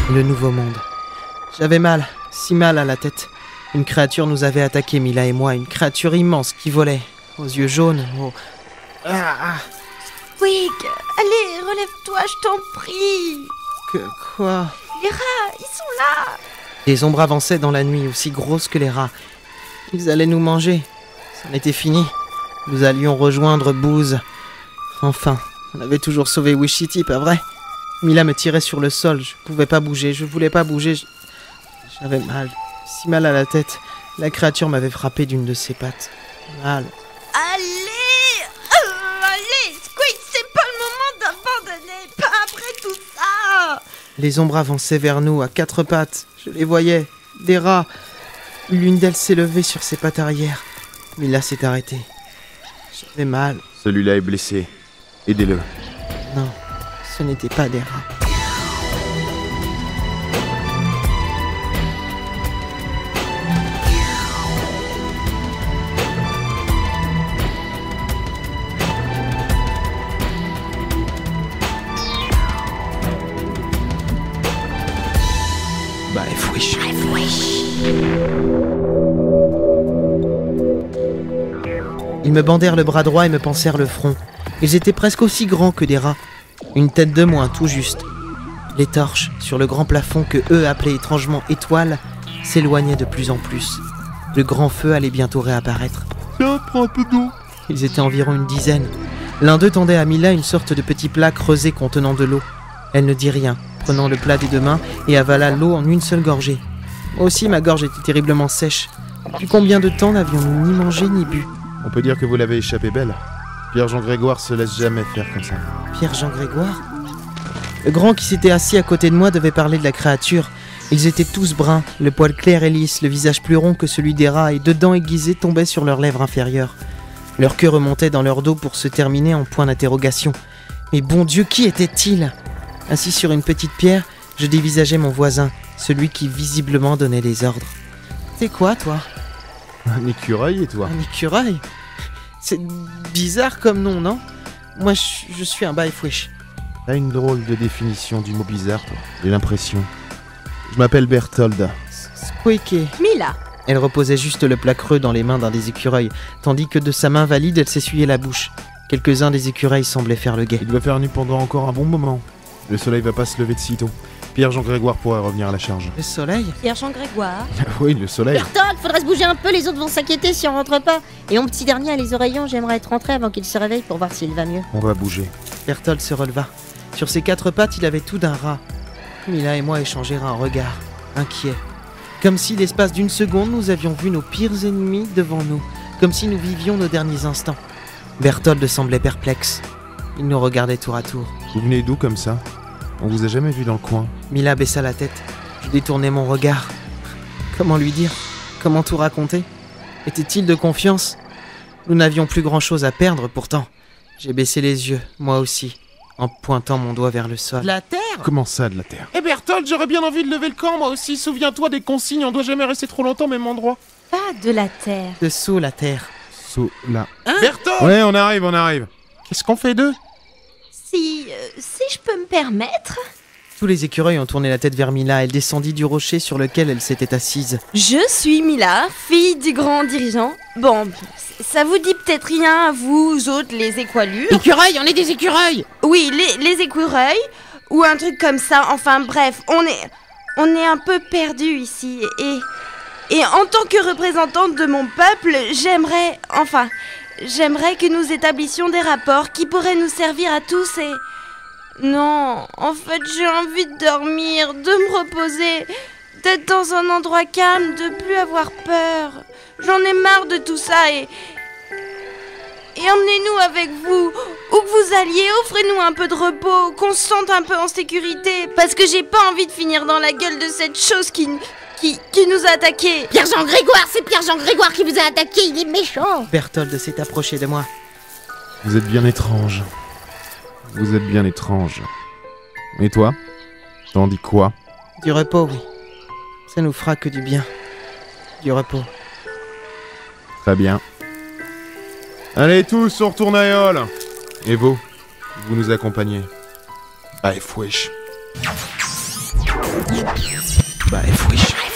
Le nouveau monde. J'avais mal, si mal à la tête. Une créature nous avait attaqué, Mila et moi, une créature immense qui volait, aux yeux jaunes, Squeak, allez, relève-toi, je t'en prie. Quoi? Les rats, ils sont là. Des ombres avançaient dans la nuit, aussi grosses que les rats. Ils allaient nous manger. C'en était fini. Nous allions rejoindre Booze. Enfin, on avait toujours sauvé Wish-City, pas vrai? Mila me tirait sur le sol, je pouvais pas bouger, je voulais pas bouger. J'avais mal, si mal à la tête. La créature m'avait frappé d'une de ses pattes. Mal. Allez, Squeak, c'est pas le moment d'abandonner, pas après tout ça. Les ombres avançaient vers nous à quatre pattes. Je les voyais. Des rats. L'une d'elles s'est levée sur ses pattes arrière. Mila s'est arrêtée. J'avais mal. Celui-là est blessé. Aidez-le. Non, ce n'étaient pas des rats. Bref, wesh. Ils me bandèrent le bras droit et me pansèrent le front. Ils étaient presque aussi grands que des rats. Une tête de moins, tout juste. Les torches, sur le grand plafond que eux appelaient étrangement étoiles, s'éloignaient de plus en plus. Le grand feu allait bientôt réapparaître. Tiens, prends un peu d'eau. Ils étaient environ une dizaine. L'un d'eux tendait à Mila une sorte de petit plat creusé contenant de l'eau. Elle ne dit rien, prenant le plat des deux mains et avala l'eau en une seule gorgée. Moi aussi, ma gorge était terriblement sèche. Depuis combien de temps n'avions-nous ni mangé ni bu? On peut dire que vous l'avez échappé belle. Pierre-Jean Grégoire se laisse jamais faire comme ça. Pierre-Jean Grégoire? Le grand qui s'était assis à côté de moi devait parler de la créature. Ils étaient tous bruns, le poil clair et lisse, le visage plus rond que celui des rats et deux dents aiguisées tombaient sur leurs lèvres inférieures. Leur queue remontait dans leur dos pour se terminer en point d'interrogation. Mais bon Dieu, qui était-il? Assis sur une petite pierre, je dévisageais mon voisin, celui qui visiblement donnait les ordres. C'est quoi, toi? Un écureuil et toi? Un écureuil? C'est bizarre comme nom, non? Moi, je suis un bifwesh. T'as une drôle de définition du mot bizarre, toi. J'ai l'impression. Je m'appelle Berthold. Squeaky. Mila. Elle reposait juste le plat creux dans les mains d'un des écureuils, tandis que de sa main valide, elle s'essuyait la bouche. Quelques-uns des écureuils semblaient faire le guet. Il va faire nuit pendant encore un bon moment. Le soleil va pas se lever de sitôt. Pierre-Jean Grégoire pourrait revenir à la charge. Le soleil? Pierre-Jean Grégoire. Oui, le soleil. Berthold, faudrait se bouger un peu, les autres vont s'inquiéter si on rentre pas. Et mon petit dernier a les oreillons, j'aimerais être rentré avant qu'il se réveille pour voir s'il va mieux. On va bouger. Berthold se releva. Sur ses quatre pattes, il avait tout d'un rat. Mila et moi échangèrent un regard, inquiet. Comme si l'espace d'une seconde, nous avions vu nos pires ennemis devant nous. Comme si nous vivions nos derniers instants. Berthold semblait perplexe. Il nous regardait tour à tour. Vous venez d'où comme ça? On vous a jamais vu dans le coin. Mila baissa la tête. Je détournai mon regard. Comment lui dire? Comment tout raconter? Était-il de confiance? Nous n'avions plus grand-chose à perdre pourtant. J'ai baissé les yeux, moi aussi, en pointant mon doigt vers le sol. La Terre? Comment ça, de la Terre? Eh Berthold, j'aurais bien envie de lever le camp, moi aussi. Souviens-toi des consignes, on doit jamais rester trop longtemps au même endroit. Pas de la terre. Dessous la terre. Là. Berthold! Ouais, on arrive. Qu'est-ce qu'on fait d'eux? Si je peux me permettre. Tous les écureuils ont tourné la tête vers Mila. Elle descendit du rocher sur lequel elle s'était assise. Je suis Mila, fille du grand dirigeant. Bon, ça vous dit peut-être rien à vous autres, les équalures. Écureuils, on est des écureuils! Oui, les écureuils, ou un truc comme ça. Enfin bref, on est un peu perdus ici. Et en tant que représentante de mon peuple, j'aimerais que nous établissions des rapports qui pourraient nous servir à tous et... Non, en fait, j'ai envie de dormir, de me reposer, d'être dans un endroit calme, de plus avoir peur. J'en ai marre de tout ça et emmenez-nous avec vous. Où que vous alliez, offrez-nous un peu de repos, qu'on se sente un peu en sécurité. Parce que j'ai pas envie de finir dans la gueule de cette chose qui nous a attaqués. Pierre-Jean Grégoire, c'est Pierre-Jean Grégoire qui vous a attaqué, il est méchant. Berthold s'est approché de moi. Vous êtes bien étrange. Vous êtes bien étrange. Et toi? T'en dis quoi? Du repos, oui. Ça nous fera que du bien. Du repos. Très bien. Allez tous, on retourne à Éole. Et vous nous accompagnez. Allez, wesh. Bah, wesh.